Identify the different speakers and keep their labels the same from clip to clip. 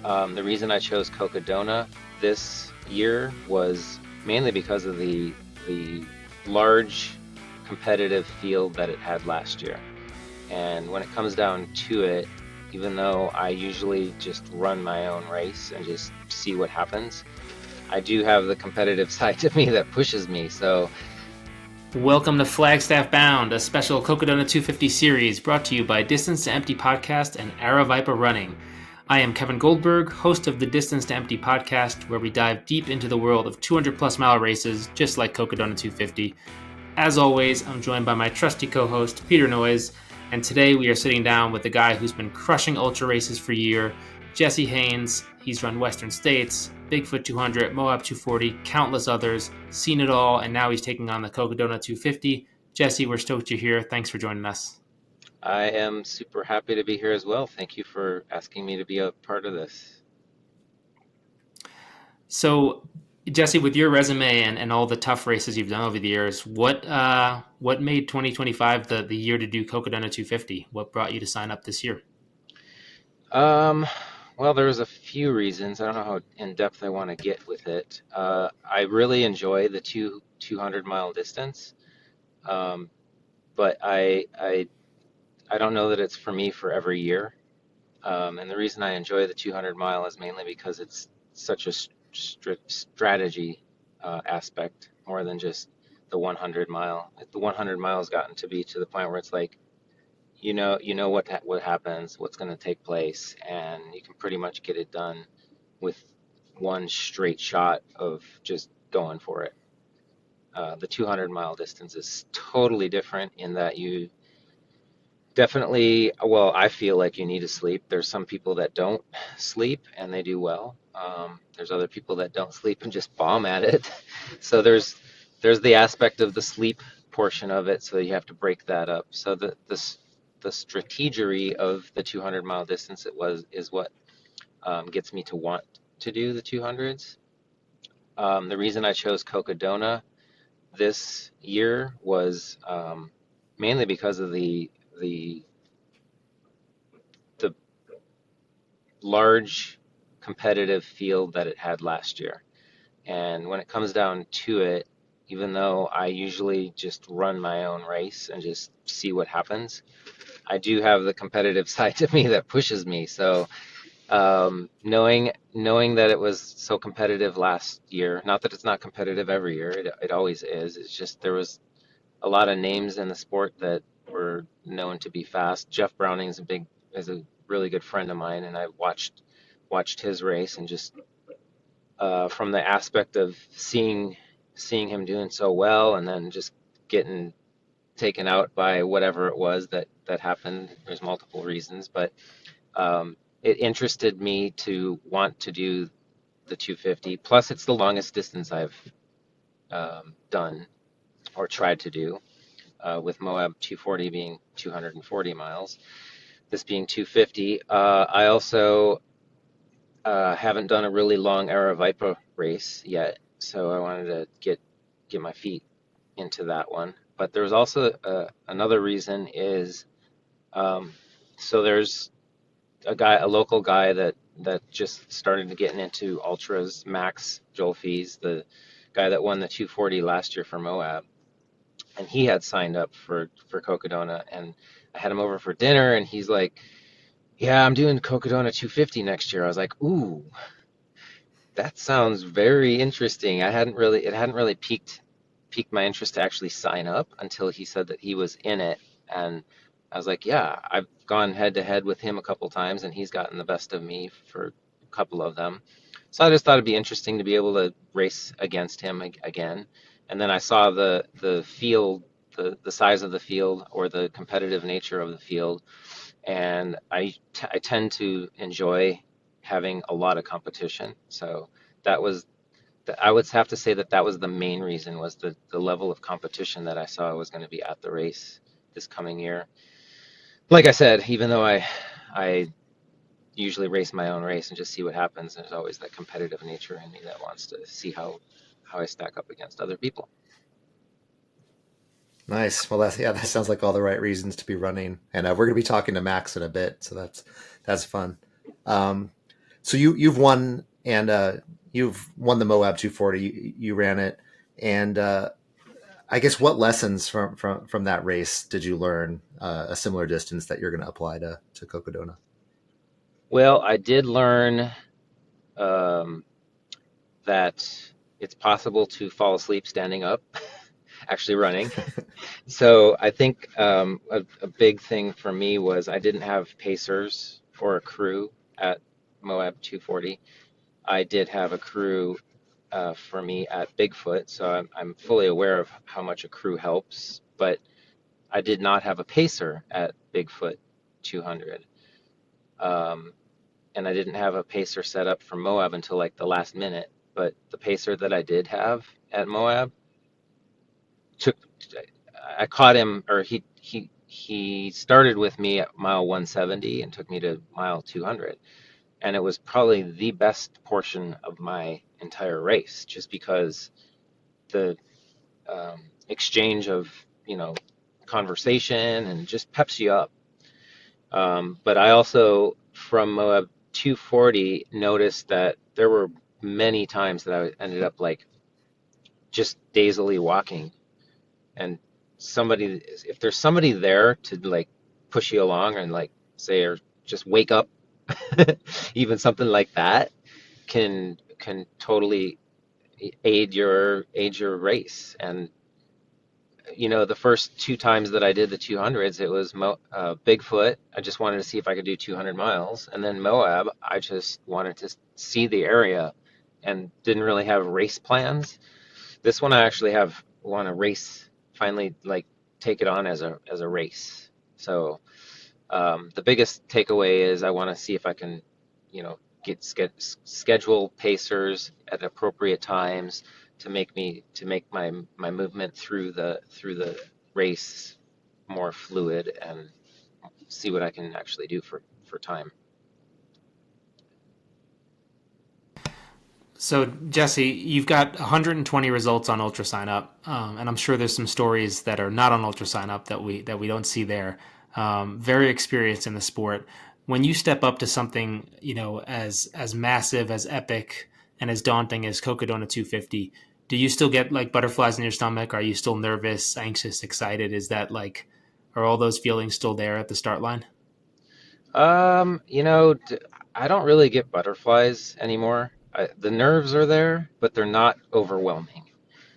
Speaker 1: The reason I chose Cocodona this year was mainly because of the large competitive field that it had last year. And when it comes down to it, even though I usually just run my own race and just see what happens, I do have the competitive side to me that pushes me. So
Speaker 2: Welcome to Flagstaff Bound, a special Cocodona 250 series brought to you by Distance to Empty podcast and Aravaipa Running. I am Kevin Goldberg, host of the Distance to Empty podcast, where we dive deep into the world of 200 plus mile races, just like Cocodona 250. As always, I'm joined by my trusty co-host, Peter Noyes, and today we are sitting down with the guy who's been crushing ultra races for a year, Jesse Haynes. He's run Western States, Bigfoot 200, Moab 240, countless others, seen it all, and now he's taking on the Cocodona 250. Jesse, we're stoked you're here. Thanks for joining us.
Speaker 1: I am super happy to be here as well. Thank you for asking me to be a part of this.
Speaker 2: So, Jesse, with your resume and all the tough races you've done over the years, what made 2025 the year to do Cocodona 250? What brought you to sign up this year?
Speaker 1: Um, well, there was a few reasons. I don't know how in depth I want to get with it. I really enjoy the 200 mile distance, um, but I don't know that it's for me for every year. And the reason I enjoy the 200 mile is mainly because it's such a strategy aspect more than just the 100 mile. The 100 mile has gotten to be to the point where it's like you know what happens, what's going to take place, and you can pretty much get it done with one straight shot of just going for it. The 200 mile distance is totally different in that you definitely, well, I feel like you need to sleep. There's some people that don't sleep and they do well. There's other people that don't sleep and just bomb at it. So there's the aspect of the sleep portion of it. So you have to break that up. So the strategery of the 200 mile distance is what gets me to want to do the 200s. The reason I chose Cocodona this year was mainly because of the the large competitive field that it had last year. And when it comes down to it, even though I usually just run my own race and just see what happens, I do have the competitive side to me that pushes me. So knowing that it was so competitive last year, not that it's not competitive every year, it always is. It's just there was a lot of names in the sport that were known to be fast. Jeff Browning is a really good friend of mine, and I watched his race and just from the aspect of seeing him doing so well, and then just getting taken out by whatever it was that happened. There's multiple reasons, but it interested me to want to do the 250. Plus, it's the longest distance I've done or tried to do. With Moab 240 being 240 miles, this being 250. I also haven't done a really long Aravaipa race yet, so I wanted to get my feet into that one. But there was also another reason is so there's a local guy that just started to get into ultras, Max Jolfe's, the guy that won the 240 last year for Moab, and he had signed up for Cocodona, and I had him over for dinner, and he's like, "Yeah, I'm doing Cocodona 250 next year." I was like, "Ooh, that sounds very interesting." It hadn't really piqued my interest to actually sign up until he said that he was in it, and I was like, "Yeah, I've gone head to head with him a couple times, and he's gotten the best of me for a couple of them." So I just thought it'd be interesting to be able to race against him again. And then I saw the field, the size of the field or the competitive nature of the field, and I tend to enjoy having a lot of competition. So that was I would have to say that was the main reason, was the level of competition that I saw was going to be at the race this coming year. Like I said, even though I usually race my own race and just see what happens, there's always that competitive nature in me that wants to see how I stack up against other people.
Speaker 3: Nice. Well, that sounds like all the right reasons to be running. And we're going to be talking to Max in a bit, so that's fun. Um, So you've won, and you've won the Moab 240. You ran it, and I guess what lessons from that race did you learn, a similar distance that you're going to apply to Cocodona?
Speaker 1: Well, I did learn um, that it's possible to fall asleep standing up, actually running. So I think a big thing for me was I didn't have pacers or a crew at Moab 240. I did have a crew for me at Bigfoot, so I'm fully aware of how much a crew helps, but I did not have a pacer at Bigfoot 200. Um, and I didn't have a pacer set up for Moab until like the last minute. But the pacer that I did have at Moab took, I caught him, or he started with me at mile 170 and took me to mile 200. And it was probably the best portion of my entire race, just because the exchange of, you know, conversation and just peps you up. But I also, from Moab 240, noticed that there were many times that I ended up like just dazedly walking, and somebody, if there's somebody there to like push you along and like say, or just wake up, even something like that can totally aid your race. And you know, the first two times that I did the 200s, it was Bigfoot. I just wanted to see if I could do 200 miles. And then Moab, I just wanted to see the area and didn't really have race plans. This one I actually want to race, finally, like take it on as a race. So the biggest takeaway is I want to see if I can, you know, schedule pacers at appropriate times to make my movement through the race more fluid, and see what I can actually do for time.
Speaker 2: So Jesse, you've got 120 results on Ultra Sign Up, and I'm sure there's some stories that are not on Ultra Sign Up that we don't see there. Very experienced in the sport. When you step up to something, you know, as massive, as epic, and as daunting as Cocodona 250, do you still get like butterflies in your stomach? Are you still nervous, anxious, excited? Is that like, are all those feelings still there at the start line?
Speaker 1: You know, I don't really get butterflies anymore. The nerves are there, but they're not overwhelming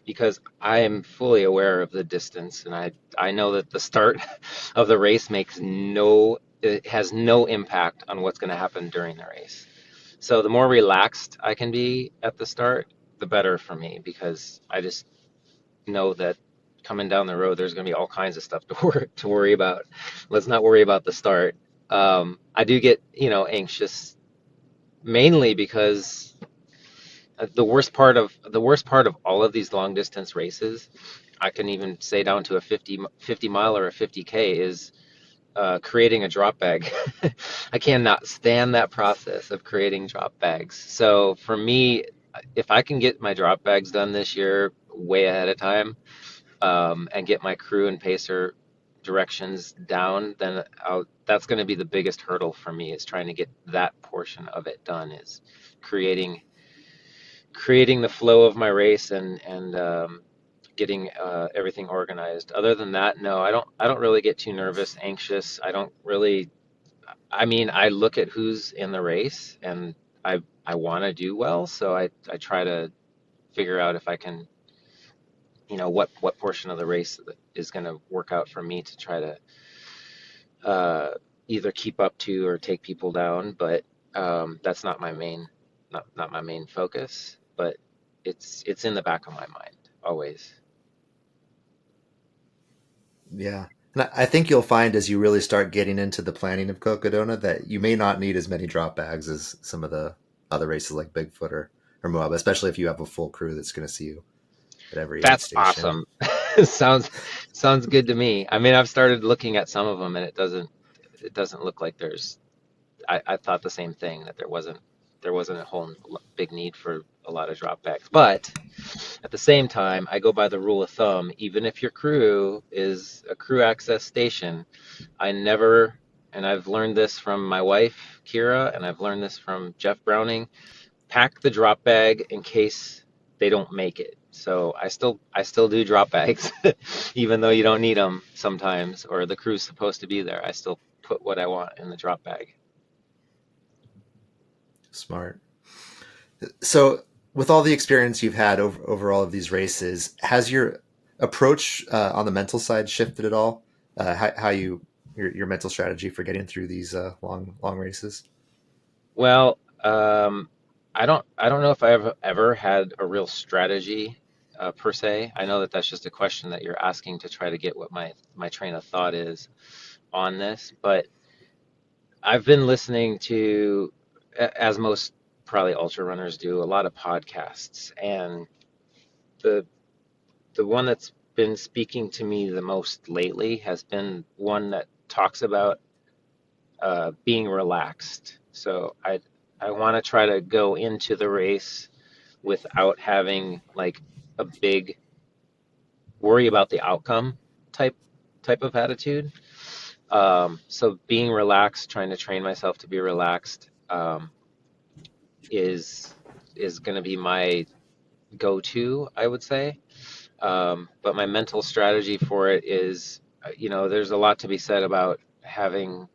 Speaker 1: because I am fully aware of the distance, and I know that the start of the race it has no impact on what's going to happen during the race. So the more relaxed I can be at the start, the better for me, because I just know that coming down the road, there's going to be all kinds of stuff to worry about. Let's not worry about the start. I do get, you know, anxious mainly because the worst part of all of these long distance races, I can even say down to a 50 mile or a 50K, is creating a drop bag. I cannot stand that process of creating drop bags. So for me, if I can get my drop bags done this year way ahead of time, and get my crew and pacer directions down, then that's going to be the biggest hurdle for me, is trying to get that portion of it done, is creating the flow of my race, and getting everything organized. Other than that, no, I don't really get too nervous, anxious. I don't really. I mean, I look at who's in the race, and I want to do well, so I try to figure out if I can, you know, what portion of the race is going to work out for me to try to either keep up to or take people down. But that's not my main focus. But it's in the back of my mind always.
Speaker 3: Yeah. And I think you'll find as you really start getting into the planning of Cocodona that you may not need as many drop bags as some of the other races like Bigfoot or Moab, especially if you have a full crew that's going to see you at every aid
Speaker 1: That's
Speaker 3: station.
Speaker 1: awesome. Sounds good to me. I mean, I've started looking at some of them, and it doesn't look like there's. I thought the same thing, that there wasn't a whole big need for a lot of drop bags. But at the same time, I go by the rule of thumb. Even if your crew is a crew access station, I never and I've learned this from my wife, Kira, and I've learned this from Jeff Browning. Pack the drop bag in case they don't make it. So I still do drop bags, even though you don't need them sometimes, or the crew's supposed to be there. I still put what I want in the drop bag.
Speaker 3: Smart. So, with all the experience you've had over all of these races, has your approach on the mental side shifted at all? How your mental strategy for getting through these long races?
Speaker 1: Well, I don't know if I've ever had a real strategy per se. I know that that's just a question that you're asking to try to get what my train of thought is on this, but I've been listening to, as most probably ultra runners do, a lot of podcasts, and the the one that's been speaking to me the most lately has been one that talks about being relaxed. So I want to try to go into the race without having like a big worry about the outcome type of attitude. So being relaxed, trying to train myself to be relaxed, is going to be my go-to, I would say. But my mental strategy for it is, there's a lot to be said about having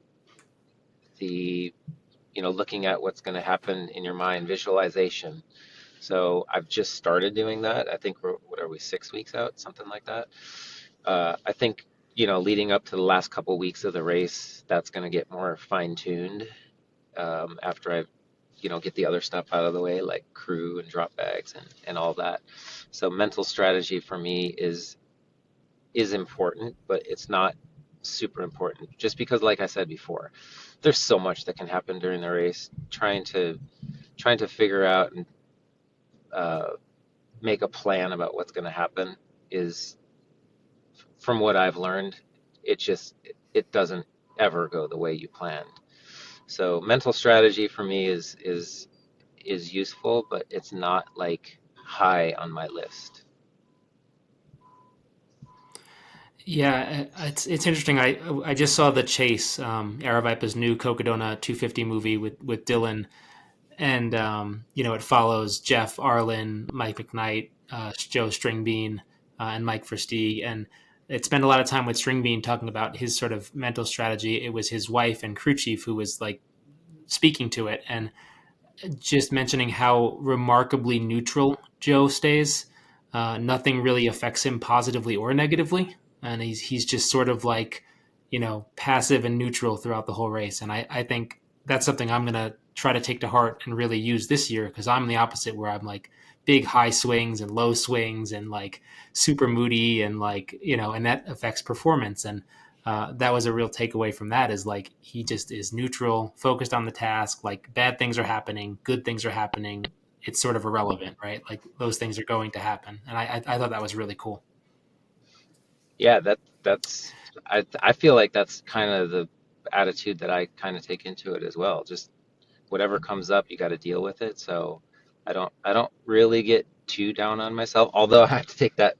Speaker 1: the, looking at what's going to happen in your mind, visualization. So I've just started doing that. I think what are we, 6 weeks out, something like that. I think, leading up to the last couple weeks of the race, that's going to get more fine-tuned after I get the other stuff out of the way, like crew and drop bags and all that. So mental strategy for me is important, but it's not super important. Just because, like I said before, there's so much that can happen during the race. Trying to figure out and uh, make a plan about what's going to happen is, from what I've learned, it doesn't ever go the way you planned. So mental strategy for me is useful, but it's not like high on my list.
Speaker 2: Yeah, it's interesting. I just saw The Chase, Aravaipa's new Cocodona 250 movie with Dylan, and it follows Jeff, Arlen, Mike McKnight, Joe Stringbean, and Mike Versteeg, and it spent a lot of time with Stringbean talking about his sort of mental strategy. It was his wife and crew chief who was like speaking to it, and just mentioning how remarkably neutral Joe stays. Nothing really affects him positively or negatively, and he's just sort of like, passive and neutral throughout the whole race. And I think that's something I'm gonna try to take to heart and really use this year, because I'm the opposite, where I'm like big high swings and low swings and like super moody and like, and that affects performance. And that was a real takeaway from that, is like he just is neutral, focused on the task. Like bad things are happening, good things are happening. It's sort of irrelevant, right? Like those things are going to happen, and I thought that was really cool.
Speaker 1: Yeah, that's I feel like that's kind of the attitude that I kind of take into it as well. Just whatever comes up, you got to deal with it. So I don't really get too down on myself. Although I have to take that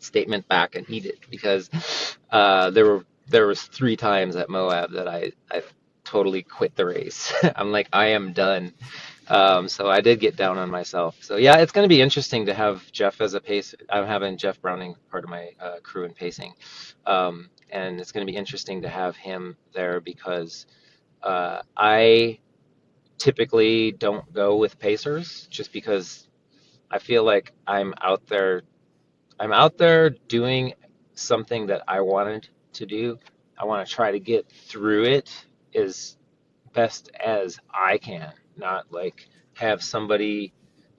Speaker 1: statement back and eat it, because there was 3 times at Moab that I totally quit the race. I'm like, I am done. So I did get down on myself. So yeah, it's going to be interesting to have Jeff as a pace. I'm having Jeff Browning part of my crew in pacing, and it's going to be interesting to have him there, because I typically don't go with pacers, just because I feel like I'm out there doing something that I wanted to do. I want to try to get through it as best as I can, not like have somebody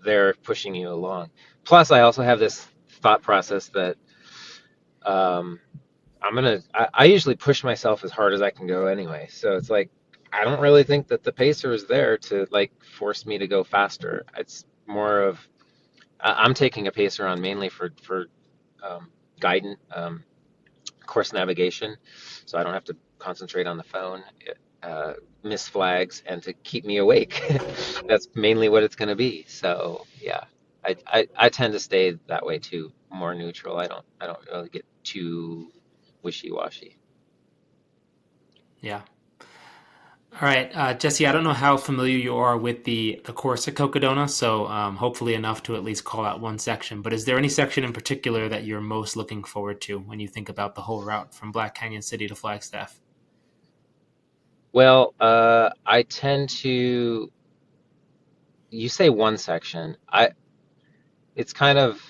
Speaker 1: there pushing you along. Plus, I also have this thought process that um, I usually push myself as hard as I can go anyway. So it's like, I don't really think that the pacer is there to like force me to go faster. It's more of, I'm taking a pacer on mainly for guidance, course navigation, so I don't have to concentrate on the phone, miss flags, and to keep me awake. That's mainly what it's going to be. So yeah, I tend to stay that way too, more neutral. I don't really get too wishy-washy.
Speaker 2: Yeah. All right, Jesse, I don't know how familiar you are with the course at Cocodona, so hopefully enough to at least call out one section. But is there any section in particular that you're most looking forward to when you think about the whole route from Black Canyon City to Flagstaff?
Speaker 1: Well, I tend to, you say one section. It's kind of,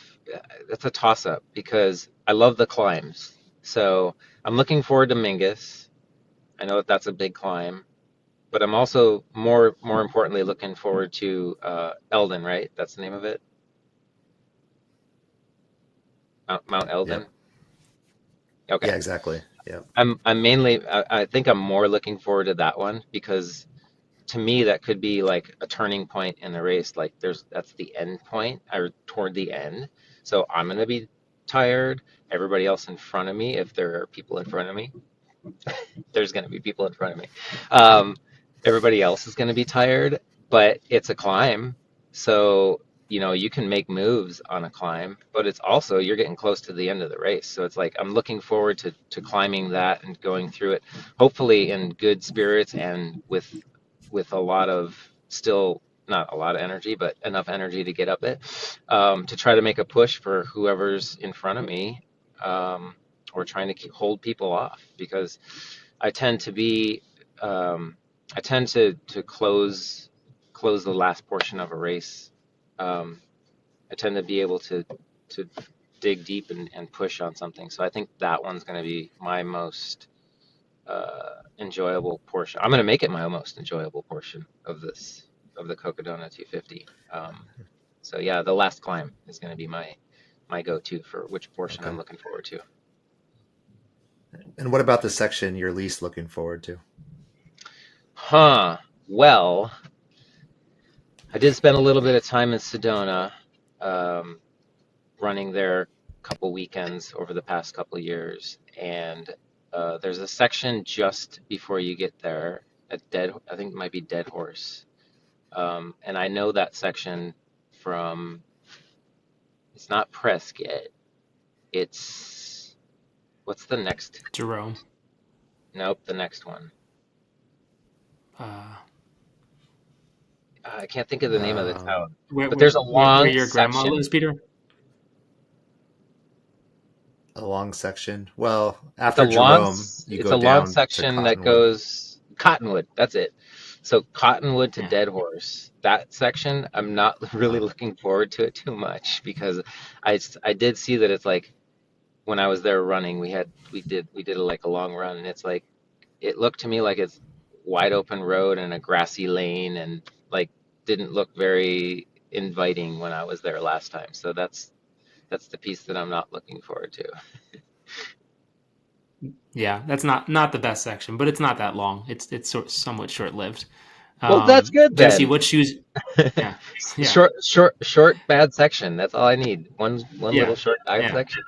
Speaker 1: it's a toss up because I love the climbs. So I'm looking forward to Mingus. I know that that's a big climb, but I'm also more importantly looking forward to Eldon, right? That's the name of it, Mount Eldon.
Speaker 3: Yep.
Speaker 1: Okay.
Speaker 3: Yeah, exactly. Yep.
Speaker 1: I'm mainly I think I'm more looking forward to that one because to me that could be like a turning point in the race. Like that's the end point or toward the end. So I'm gonna be tired. Everybody else in front of me, if there are people in front of me, there's gonna be people in front of me. Um, Everybody else is gonna be tired, but it's a climb. So, you can make moves on a climb, but it's also you're getting close to the end of the race. So it's like I'm looking forward to climbing that and going through it, hopefully in good spirits and with a lot of still not a lot of energy, but enough energy to get up it, to try to make a push for whoever's in front of me, um, or trying to hold people off because I tend to be, um, I tend to close the last portion of a race. Um, I tend to be able to dig deep and push on something. So I think that one's going to be my most enjoyable portion. I'm going to make it my most enjoyable portion of the Cocodona 250. So yeah, the last climb is going to be my go-to for which portion I'm
Speaker 3: Okay.
Speaker 1: looking forward to.
Speaker 3: And what about the section you're least looking forward to?
Speaker 1: Huh. Well, I did spend a little bit of time in Sedona, um, running there a couple weekends over the past couple years, and there's a section just before you get there at I think it might be Dead Horse. And I know that section from, it's not Prescott. It's, what's the next?
Speaker 2: Jerome.
Speaker 1: Nope, the next one.
Speaker 2: Uh,
Speaker 1: I can't think of the name of the
Speaker 3: Um,
Speaker 1: town.
Speaker 2: where,
Speaker 1: But
Speaker 2: where,
Speaker 1: there's a
Speaker 2: where
Speaker 1: long
Speaker 2: your grandma
Speaker 1: section,
Speaker 2: lives, Peter?
Speaker 3: a long section. Well,
Speaker 1: it's a
Speaker 3: after
Speaker 1: long,
Speaker 3: Jerome, you
Speaker 1: it's
Speaker 3: go
Speaker 1: a long
Speaker 3: down to
Speaker 1: section that
Speaker 3: Cottonwood.
Speaker 1: goes Cottonwood. That's it. So Cottonwood to
Speaker 2: Yeah.
Speaker 1: Dead Horse. That section, I'm not really
Speaker 3: Oh,
Speaker 1: looking forward to it too much because I did see that it's like when I was there running, we did like a long run, and it's like it looked to me like it's wide open road and a grassy lane, and like didn't look very inviting when I was there last time. So that's the piece that I'm not looking forward to.
Speaker 2: Yeah, that's not the best section, but it's not that long. It's somewhat short lived.
Speaker 1: Well, that's good
Speaker 2: Jesse,
Speaker 1: then.
Speaker 2: what shoes? Yeah, yeah,
Speaker 1: Short, bad section. That's all I need. One little
Speaker 2: yeah,
Speaker 1: short bad
Speaker 2: yeah,
Speaker 1: section.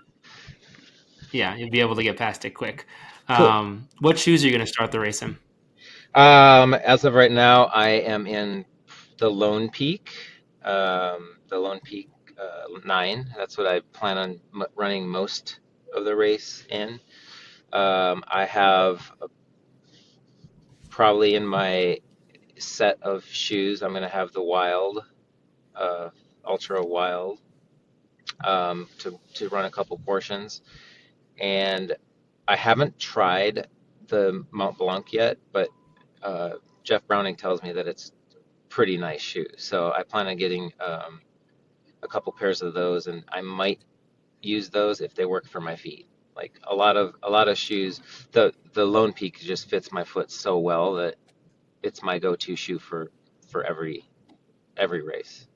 Speaker 2: yeah. You'll be able to get past it quick.
Speaker 1: Cool.
Speaker 2: What shoes are you going to start the race in?
Speaker 1: As of right now, I am in the Lone Peak, the Lone Peak 9. That's what I plan on running most of the race in. I have probably in my set of shoes, I'm going to have the Wild, uh, Ultra Wild, to run a couple portions. And I haven't tried the Mont Blanc yet, but uh, Jeff Browning tells me that it's pretty nice shoes. So I plan on getting a couple pairs of those, and I might use those if they work for my feet. Like a lot of shoes, the Lone Peak just fits my foot so well that it's my go-to shoe for every race.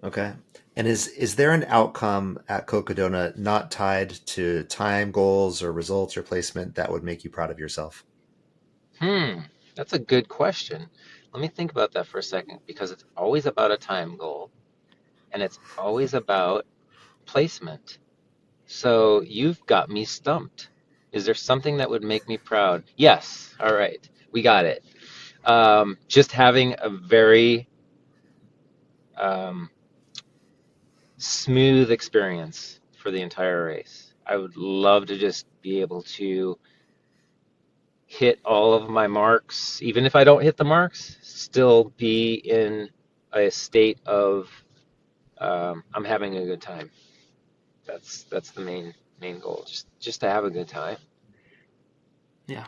Speaker 3: okay. And is there an outcome at Cocodona not tied to time goals or results or placement that would make you proud of yourself?
Speaker 1: Hmm, that's a good question. Let me think about that for a second because it's always about a time goal and it's always about placement. So you've got me stumped. Is there something that would make me proud? Yes. All right. We got it. Just having a very um, smooth experience for the entire race. I would love to just be able to hit all of my marks, even if I don't hit the marks, still be in a state of I'm having a good time. That's the main goal, just to have a good time.
Speaker 2: Yeah.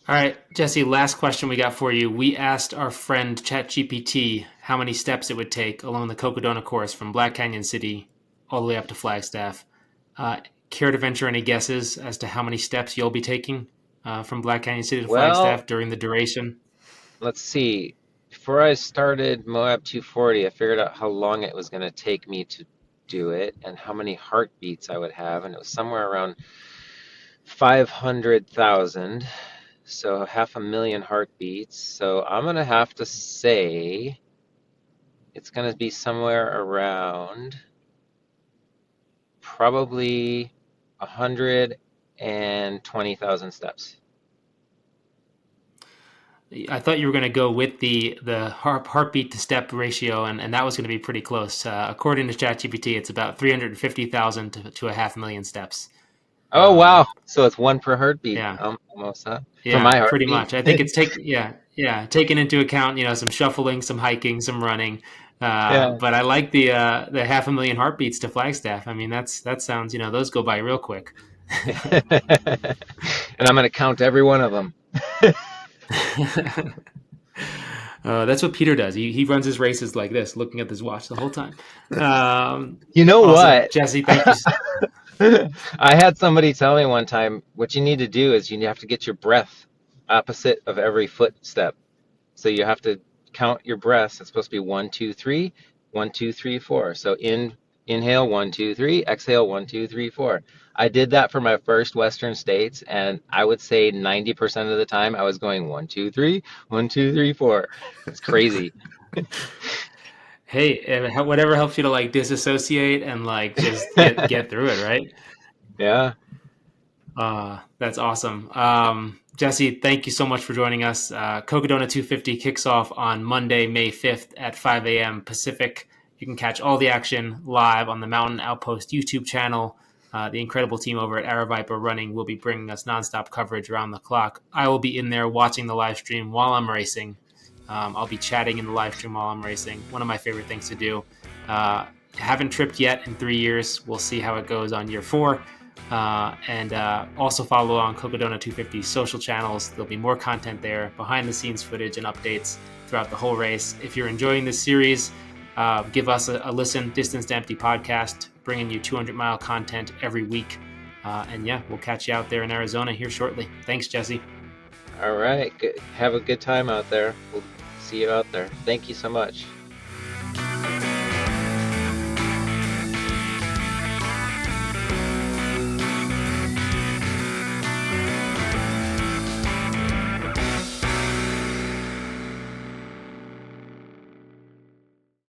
Speaker 2: All right, Jesse, last question we got for you. We asked our friend ChatGPT how many steps it would take along the Cocodona course from Black Canyon City all the way up to Flagstaff. Care to venture any guesses as to how many steps you'll be taking from Black Canyon City to
Speaker 1: Well,
Speaker 2: Flagstaff during the duration?
Speaker 1: let's see. Before I started Moab 240, I figured out how long it was going to take me to do it and how many heartbeats I would have, and it was somewhere around 500,000. So 500,000 heartbeats. So I'm going to have to say it's going to be somewhere around probably 120,000 steps.
Speaker 2: I thought you were going to go with the heartbeat to step ratio, and that was going to be pretty close. According to ChatGPT, it's about 350,000 to 500,000 steps.
Speaker 1: Oh, wow. So it's one per heartbeat.
Speaker 2: Yeah.
Speaker 1: Almost, huh? For
Speaker 2: Yeah,
Speaker 1: my
Speaker 2: pretty
Speaker 1: heartbeat.
Speaker 2: much. I think it's taking into account, some shuffling, some hiking, some running.
Speaker 1: Yeah.
Speaker 2: But I like the 500,000 heartbeats to Flagstaff. I mean, that sounds, those go by real quick.
Speaker 1: And I'm going to count every one of them.
Speaker 2: That's what Peter does. He runs his races like this, looking at his watch the whole time.
Speaker 1: You know
Speaker 2: Awesome.
Speaker 1: what?
Speaker 2: Jesse, thank you.
Speaker 1: I had somebody tell me one time, what you need to do is you have to get your breath opposite of every footstep. So you have to count your breaths. It's supposed to be 1, 2, 3, 1, 2, 3, 4. So inhale 1, 2, 3, exhale 1, 2, 3, 4. I did that for my first Western States, and I would say 90% of the time I was going 1, 2, 3, 1, 2, 3, 4. It's crazy.
Speaker 2: Hey, whatever helps you to disassociate and just get through it, right?
Speaker 1: Yeah.
Speaker 2: That's awesome. Jesse, thank you so much for joining us. Cocodona 250 kicks off on Monday, May 5th at 5 a.m. Pacific. You can catch all the action live on the Mountain Outpost YouTube channel. The incredible team over at Aravaipa Running will be bringing us nonstop coverage around the clock. I will be in there watching the live stream while I'm racing. I'll be chatting in the live stream while I'm racing. One of my favorite things to do. Haven't tripped yet in 3 years. We'll see how it goes on year 4. And also follow on Cocodona 250 social channels. There'll be more content there, behind the scenes footage and updates throughout the whole race. If you're enjoying this series, give us a listen. Distance to Empty podcast, bringing you 200-mile content every week. And yeah, we'll catch you out there in Arizona here shortly. Thanks, Jesse.
Speaker 1: All right. Good. Have a good time out there. We'll see you out there. Thank you so much.